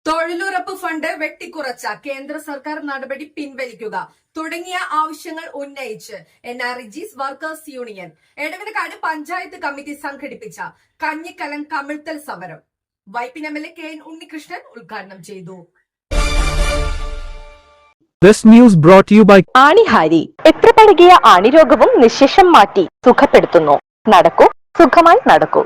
തൊഴിലുറപ്പ് ഫണ്ട് വെട്ടിക്കുറച്ച കേന്ദ്ര സർക്കാർ നടപടി പിൻവലിക്കുക തുടങ്ങിയ ആവശ്യങ്ങൾ ഉന്നയിച്ച് NREG's workers union Edavanakkad panchayat committee സംഘടിപ്പിച്ച കഞ്ഞിക്കലം കമിഴ്ത്തൽ സമരം വൈപ്പിൻ MLA KN ഉണ്ണികൃഷ്ണൻ ഉദ്ഘാടനം ചെയ്തു. This news brought to you by ആണിഹാരി. എത്ര പഴകിയ ആണിരോഗവും നിശേഷം മാറ്റി സുഖപ്പെടുത്തുന്നു. നടക്കൂ, സുഖമായി നടക്കൂ.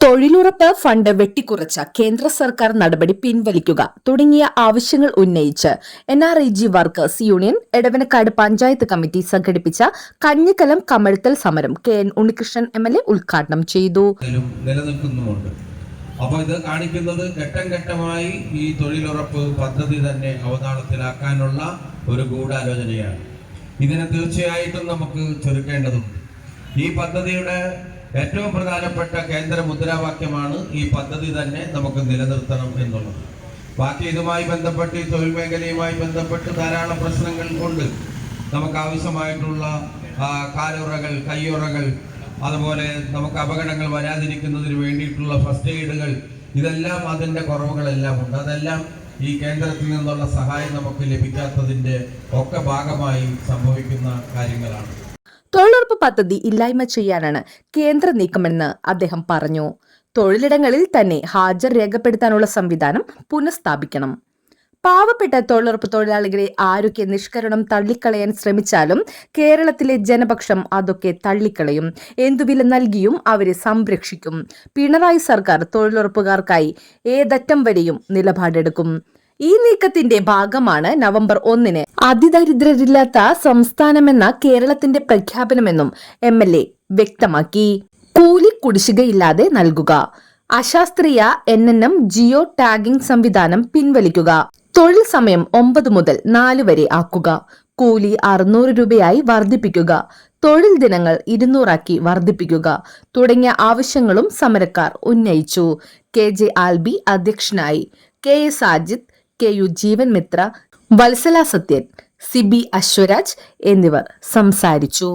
തൊഴിലുറപ്പ് ഫണ്ട് വെട്ടിക്കുറച്ച കേന്ദ്ര സർക്കാർ നടപടി പിൻവലിക്കുക തുടങ്ങിയ ആവശ്യങ്ങൾ ഉന്നയിച്ച് NREG workers union Edavanakkad panchayat committee സംഘടിപ്പിച്ച കഞ്ഞിക്കലം കമഴ്ത്തൽ സമരം KN ഉണ്ണികൃഷ്ണൻ MLA ഉദ്ഘാടനം ചെയ്തു. നിലനിൽക്കുന്നുമുണ്ട്. അപ്പോൾ ഇത് കാണിക്കുന്നത് ഘട്ടം ഘട്ടമായി ഈ തൊഴിലുറപ്പ് പദ്ധതി തന്നെ അവതാളത്തിലാക്കാനുള്ള ഒരു ഗൂഢാലോചനയാണ്. ഇതിനെ തീർച്ചയായിട്ടും നമുക്ക് ചുരുക്കേണ്ടതുണ്ട്. ഈ പദ്ധതിയുടെ ഏറ്റവും പ്രധാനപ്പെട്ട കേന്ദ്ര മുദ്രാവാക്യമാണ് ഈ പദ്ധതി തന്നെ നമുക്ക് നിലനിർത്തണം എന്നുള്ളത്. ബാക്കി ഇതുമായി ബന്ധപ്പെട്ട് ഈ തൊഴിൽ മേഖലയുമായി ബന്ധപ്പെട്ട് ധാരാളം പ്രശ്നങ്ങൾ കൊണ്ട് നമുക്ക് ആവശ്യമായിട്ടുള്ള കാലുറകൾ, കയ്യുറകൾ, അതുപോലെ നമുക്ക് അപകടങ്ങൾ വരാതിരിക്കുന്നതിന് വേണ്ടിയിട്ടുള്ള ഫസ്റ്റ് എയ്ഡുകൾ, ഇതെല്ലാം അതിൻ്റെ കുറവുകളെല്ലാം ഉണ്ട്. അതെല്ലാം ഈ കേന്ദ്രത്തിൽ നിന്നുള്ള സഹായം നമുക്ക് ലഭിക്കാത്തതിൻ്റെ ഒക്കെ ഭാഗമായി സംഭവിക്കുന്ന കാര്യങ്ങളാണ്. തൊഴിലുറപ്പ് പദ്ധതി ഇല്ലായ്മ ചെയ്യാനാണ് കേന്ദ്ര നീക്കമെന്ന് അദ്ദേഹം പറഞ്ഞു. തൊഴിലിടങ്ങളിൽ തന്നെ ഹാജർ രേഖപ്പെടുത്താനുള്ള സംവിധാനം പുനഃസ്ഥാപിക്കണം. പാവപ്പെട്ട തൊഴിലുറപ്പ് തൊഴിലാളികളെ ആരൊക്കെ നിഷ്കരണം തള്ളിക്കളയാൻ ശ്രമിച്ചാലും കേരളത്തിലെ ജനപക്ഷം അതൊക്കെ തള്ളിക്കളയും. എന്തുവില നൽകിയും അവരെ സംരക്ഷിക്കും. പിണറായി സർക്കാർ തൊഴിലുറപ്പുകാർക്കായി ഏതറ്റം വരെയും നിലപാടെടുക്കും. ഈ നീക്കത്തിന്റെ ഭാഗമാണ് നവംബർ 1 അതിദരിദ്രരില്ലാത്ത സംസ്ഥാനമെന്ന കേരളത്തിന്റെ പ്രഖ്യാപനമെന്നും MLA വ്യക്തമാക്കി. കൂലി കുടിശ്ശികയില്ലാതെ നൽകുക, അശാസ്ത്രീയ NNM ജിയോ ടാഗിംഗ് സംവിധാനം പിൻവലിക്കുക, തൊഴിൽ സമയം 9 മുതൽ 4 വരെ ആക്കുക, കൂലി 600 രൂപയായി വർദ്ധിപ്പിക്കുക, തൊഴിൽ ദിനങ്ങൾ 200 ആക്കി വർദ്ധിപ്പിക്കുക തുടങ്ങിയ ആവശ്യങ്ങളും സമരക്കാർ ഉന്നയിച്ചു. KJ ആൽബി അധ്യക്ഷനായി. KS സാജിദ്, KU ജീവൻ മിത്ര, വത്സല സത്യൻ, CB അശ്വരാജ് എന്നിവർ സംസാരിച്ചു.